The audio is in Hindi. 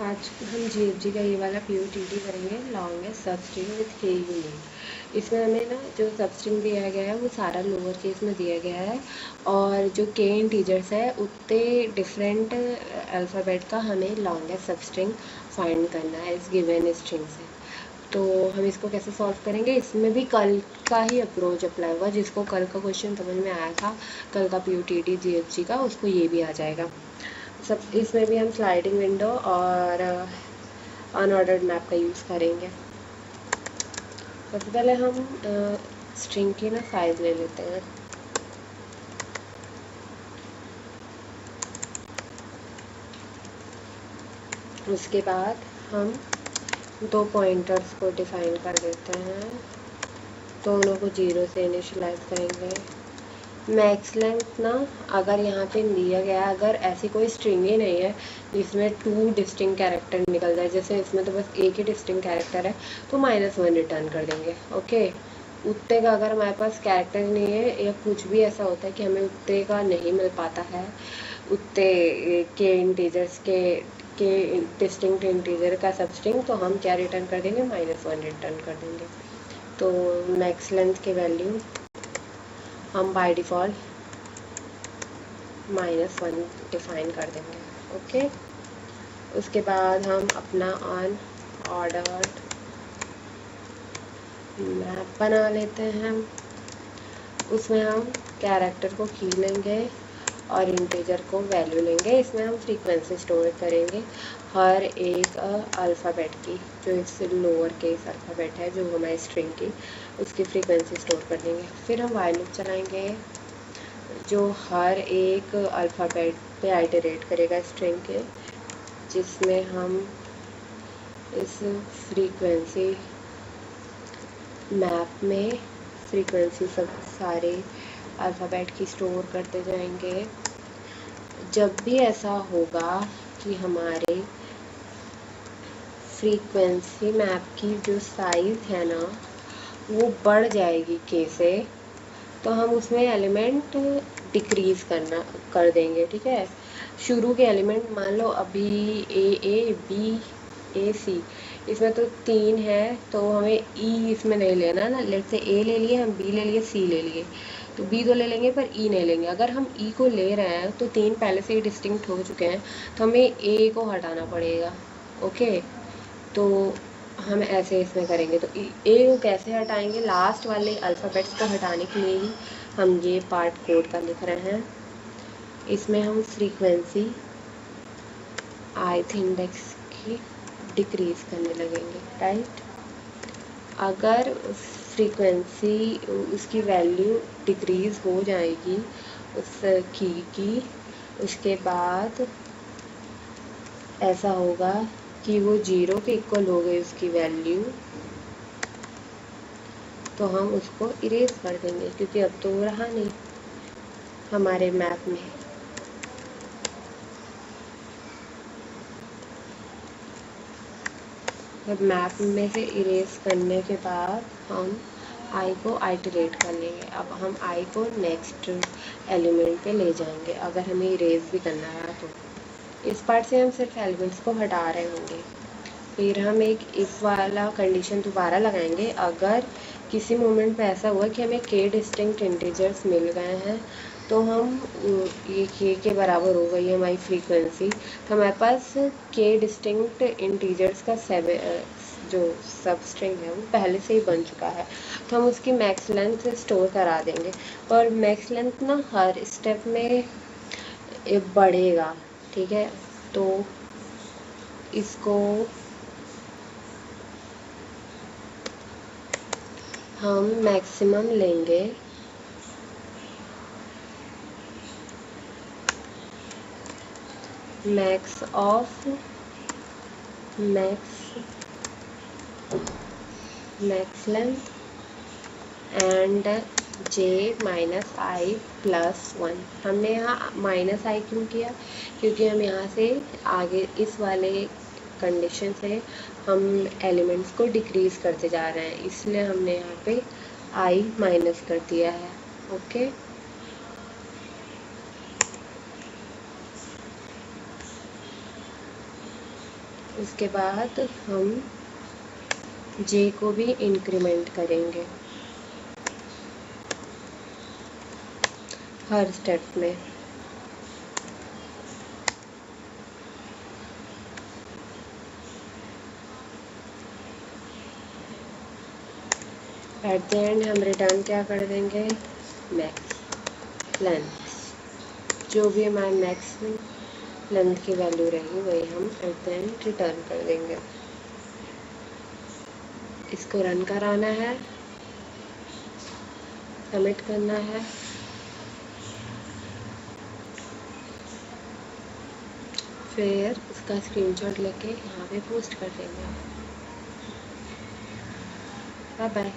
आज हम जीएफजी का ये वाला पीओटीटी करेंगे लॉन्गेस्ट सबस्ट्रिंग विथ के यूनिट। इसमें हमें ना जो सबस्ट्रिंग दिया गया है वो सारा लोअर केस में दिया गया है और जो के इंटीजर्स है उतने डिफरेंट अल्फ़ाबेट का हमें लॉन्गेस्ट सबस्ट्रिंग फाइंड करना है इस गिवन स्ट्रिंग से। तो हम इसको कैसे सॉल्व करेंगे, इसमें भी कल का ही अप्रोच अप्लाई होगा। जिसको कल का क्वेश्चन समझ में आया था कल का पीओटीटी जीएफजी का, उसको ये भी आ जाएगा। सब इसमें भी हम स्लाइडिंग विंडो और अनऑर्डर्ड मैप का यूज़ करेंगे। सबसे पहले हम स्ट्रिंग की ना साइज ले लेते हैं। उसके बाद हम दो पॉइंटर्स को डिफाइन कर देते हैं, दोनों को 0 से इनिशियलाइज करेंगे। मैक्स लेंथ ना अगर यहाँ पे दिया गया, अगर ऐसी कोई स्ट्रिंग ही नहीं है जिसमें 2 डिस्टिंक्ट कैरेक्टर निकल जाए, जैसे इसमें तो बस एक ही डिस्टिंक्ट कैरेक्टर है, तो -1 रिटर्न कर देंगे। ओके, उत्ते का अगर हमारे पास कैरेक्टर नहीं है या कुछ भी ऐसा होता है कि हमें उत्ते का नहीं मिल पाता है, उत्ते के इंटीजर्स के डिस्टिंक्ट इंटीजर का सबस्ट्रिंग, तो हम क्या रिटर्न कर देंगे, -1 रिटर्न कर देंगे। तो मैक्स लेंथ के वैल्यू हम बाय डिफ़ॉल्ट -1 डिफाइन कर देंगे। ओके, उसके बाद हम अपना अनऑर्डर्ड मैप बना लेते हैं। उसमें हम कैरेक्टर को की लेंगे और इंटीजर को वैल्यू लेंगे। इसमें हम फ्रीक्वेंसी स्टोर करेंगे हर एक अल्फ़ाबेट की, जो इससे लोअर केस अल्फ़ाबेट है जो हमारी स्ट्रिंग की, उसकी फ्रीक्वेंसी स्टोर कर देंगे। फिर हम व्हाइल लूप चलाएंगे जो हर एक अल्फ़ाबेट पे आइटरेट करेगा स्ट्रिंग के, जिसमें हम इस फ्रीक्वेंसी मैप में फ्रीक्वेंसी सब सारे अल्फ़ाबेट की स्टोर करते जाएंगे। जब भी ऐसा होगा कि हमारे फ्रीक्वेंसी मैप की जो साइज़ है ना वो बढ़ जाएगी के से, तो हम उसमें एलिमेंट डिक्रीज़ कर देंगे। ठीक है, शुरू के एलिमेंट मान लो अभी ए बी ए सी, इसमें तो 3 है, तो हमें ई इसमें नहीं लेना ना। लेट से ए ले लिए, हम बी ले लिए, सी ले लिए, तो बी तो ले लेंगे पर ई नहीं लेंगे। अगर हम ई को ले रहे हैं तो 3 पहले से ही डिस्टिंक्ट हो चुके हैं, तो हमें ए को हटाना पड़ेगा। ओके, तो हम ऐसे इसमें करेंगे। तो ए को कैसे हटाएंगे, लास्ट वाले अल्फ़ाबेट्स को हटाने के लिए ही हम ये पार्ट कोड का लिख रहे हैं। इसमें हम फ्रीक्वेंसी ith इंडेक्स की डिक्रीज़ करने लगेंगे। राइट, अगर फ्रीक्वेंसी उसकी वैल्यू डिक्रीज़ हो जाएगी उस की उसके बाद ऐसा होगा कि वो 0 के इक्वल हो गई उसकी वैल्यू, तो हम उसको इरेज कर देंगे क्योंकि अब तो वो रहा नहीं हमारे मैप में। जब मैप में से इरेज करने के बाद हम आई को आइटरेट कर लेंगे। अब हम आई को नेक्स्ट एलिमेंट पे ले जाएंगे अगर हमें इरेज भी करना है तो। इस पार्ट से हम सिर्फ एलिमेंट्स को हटा रहे होंगे। फिर हम एक इफ वाला कंडीशन दोबारा लगाएंगे। अगर किसी मोमेंट पे ऐसा हुआ कि हमें के डिस्टिंक्ट इंटीजर्स मिल गए हैं, तो हम ये के बराबर हो गई है हमारी फ्रीक्वेंसी, तो हमारे पास के डिस्टिंक्ट इंटीजर्स का जो सब स्ट्रिंग है वो पहले से ही बन चुका है, तो हम उसकी मैक्स लेंथ स्टोर करा देंगे। और मैक्स लेंथ ना हर स्टेप में बढ़ेगा। ठीक है, तो इसको हम मैक्सिमम लेंगे max of max length and j-i+1। हमने यहाँ -i क्यों किया, क्योंकि हम यहाँ से आगे इस वाले कंडीशन से हम एलिमेंट्स को डिक्रीज़ करते जा रहे हैं, इसलिए हमने यहाँ पे i माइनस कर दिया है। ओके, उसके बाद हम जे को भी इंक्रीमेंट करेंगे हर स्टेप में। एट द एंड हम रिटर्न क्या कर देंगे, मैक्स लेंथ, जो भी हमारे मैक्स लेंथ की वैल्यू रहेगी वही हम एट द एंड रिटर्न कर देंगे। इसको रन कराना है, सबमिट करना है, फिर उसका स्क्रीनशॉट लेके यहाँ पे पोस्ट कर देंगे। Bye bye.